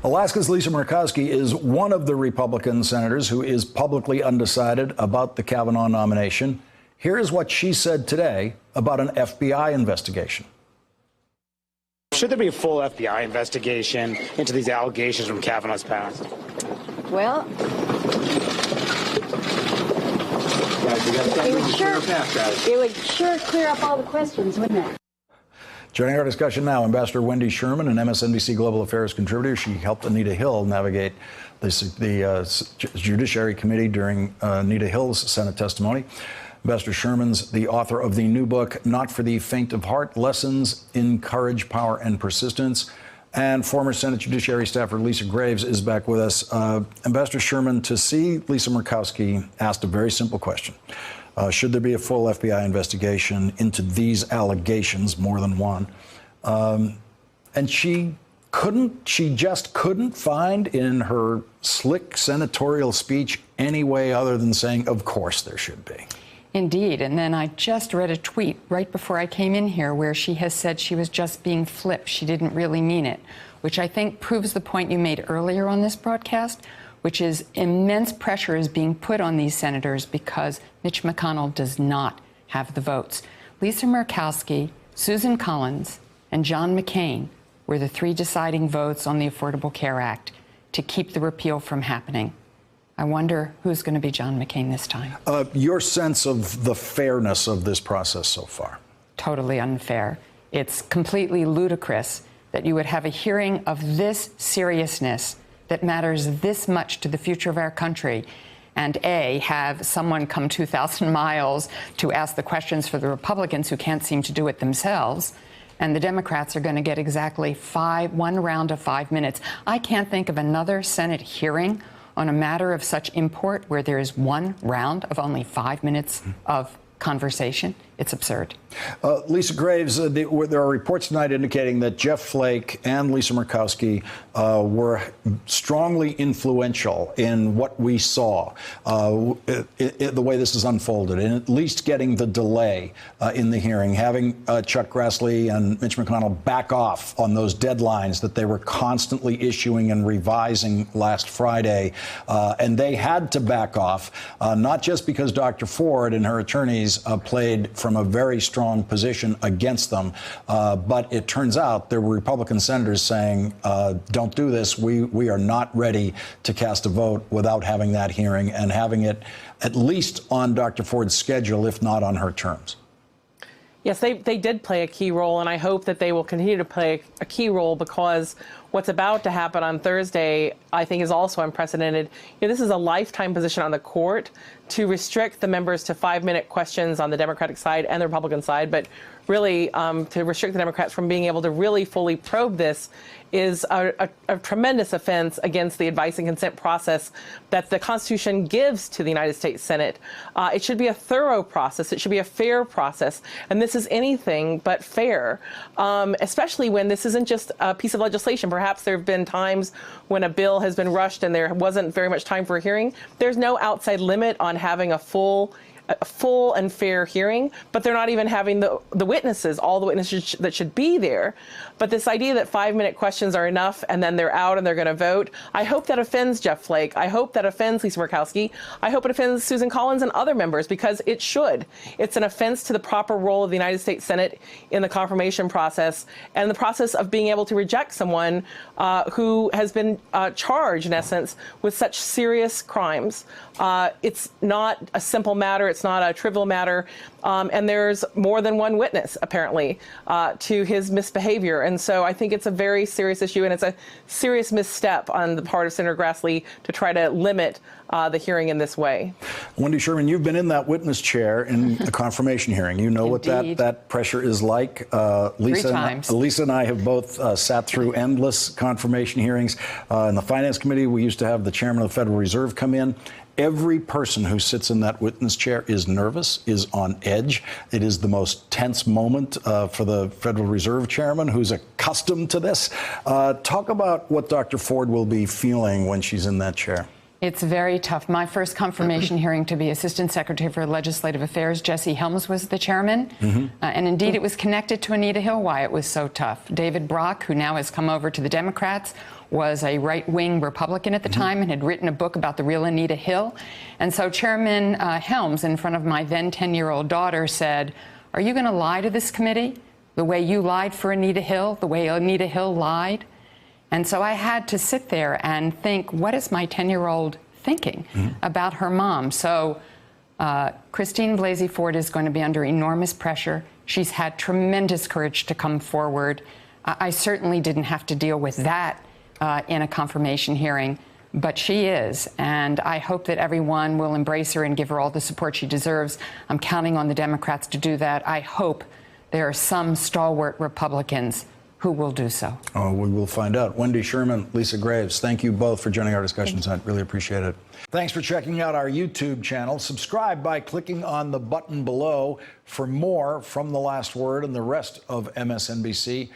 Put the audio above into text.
Alaska's Lisa Murkowski is one of the Republican senators who is publicly undecided about the Kavanaugh nomination. Here's what she said today about an FBI investigation. Should there be a full FBI investigation into these allegations from Kavanaugh's past? Well, it would sure clear up all the questions, wouldn't it? Joining our discussion now, Ambassador Wendy Sherman, an MSNBC Global Affairs contributor. She helped Anita Hill navigate the Judiciary Committee during Anita Hill's Senate testimony. Ambassador Sherman's the author of the new book, Not for the Faint of Heart, Lessons in Courage, Power, and Persistence. And former Senate Judiciary staffer Lisa Graves is back with us. Ambassador Sherman, to see Lisa Murkowski asked a very simple question. Should there be a full FBI investigation into these allegations, more than one? And she just couldn't find in her slick senatorial speech any way other than saying, of course there should be. Indeed. And then I just read a tweet right before I came in here where she has said she was just being flip. She didn't really mean it, which I think proves the point you made earlier on this broadcast, which is immense pressure is being put on these senators because Mitch McConnell does not have the votes. Lisa Murkowski, Susan Collins, and John McCain were the three deciding votes on the Affordable Care Act to keep the repeal from happening. I wonder who's going to be John McCain this time. Your sense of the fairness of this process so far? Totally unfair. It's completely ludicrous that you would have a hearing of this seriousness that matters this much to the future of our country and have someone come 2,000 miles to ask the questions for the Republicans who can't seem to do it themselves. And the Democrats are going to get exactly one round of 5 minutes. I can't think of another Senate hearing on a matter of such import where there is one round of only 5 minutes of conversation. It's absurd. Lisa Graves, there are reports tonight indicating that Jeff Flake and Lisa Murkowski were strongly influential in what we saw, the way this is unfolded, and at least getting the delay in the hearing, having Chuck Grassley and Mitch McConnell back off on those deadlines that they were constantly issuing and revising last Friday. And they had to back off, not just because Dr. Ford and her attorneys played from a very strong position against them. But it turns out there were Republican senators saying, don't do this. We are not ready to cast a vote without having that hearing and having it at least on Dr. Ford's schedule, if not on her terms. Yes, they did play a key role, and I hope that they will continue to play a key role because what's about to happen on Thursday, I think, is also unprecedented. This is a lifetime position on the court to restrict the members to 5-minute questions on the Democratic side and the Republican side, but really to restrict the Democrats from being able to really fully probe this is a tremendous offense against the advice and consent process that the Constitution gives to the United States Senate. It should be a thorough process. It should be a fair process. And this is anything but fair, especially when this isn't just a piece of legislation. Perhaps there have been times when a bill has been rushed and there wasn't very much time for a hearing. There's no outside limit on having a full and fair hearing, but they're not even having the witnesses, all the witnesses that should be there. But this idea that 5-minute questions are enough and then they're out and they're going to vote, I hope that offends Jeff Flake. I hope that offends Lisa Murkowski. I hope it offends Susan Collins and other members because it should. It's an offense to the proper role of the United States Senate in the confirmation process and the process of being able to reject someone who has been charged, in essence, with such serious crimes. It's not a simple matter. It's not a trivial matter. And there's more than one witness, apparently, to his misbehavior. And so I think it's a very serious issue, and it's a serious misstep on the part of Senator Grassley to try to limit the hearing in this way. Wendy Sherman, you've been in that witness chair in a confirmation hearing. You know what that pressure is like. Lisa and I have both sat through endless confirmation hearings. In the Finance Committee, we used to have the chairman of the Federal Reserve come in. Every person who sits in that witness chair is nervous, is on edge. It is the most tense moment for the Federal Reserve chairman, who's accustomed to this. Talk about what Dr. Ford will be feeling when she's in that chair. It's very tough. My first confirmation hearing to be Assistant Secretary for Legislative Affairs, Jesse Helms, was the chairman. And indeed, it was connected to Anita Hill why it was so tough. David Brock, who now has come over to the Democrats, was a right-wing Republican at the time and had written a book about the real Anita Hill. And so Chairman Helms, in front of my then 10-year-old daughter, said, "Are you going to lie to this committee the way you lied for Anita Hill, the way Anita Hill lied?" And so I had to sit there and think, what is my 10-year-old thinking about her mom? So Christine Blasey Ford is going to be under enormous pressure. She's had tremendous courage to come forward. I certainly didn't have to deal with that in a confirmation hearing, but she is. And I hope that everyone will embrace her and give her all the support she deserves. I'm counting on the Democrats to do that. I hope there are some stalwart Republicans who will do so. Oh, we will find out. Wendy Sherman, Lisa Graves, thank you both for joining our discussion tonight. Really appreciate it. Thanks for checking out our YouTube channel. Subscribe by clicking on the button below for more from The Last Word and the rest of MSNBC.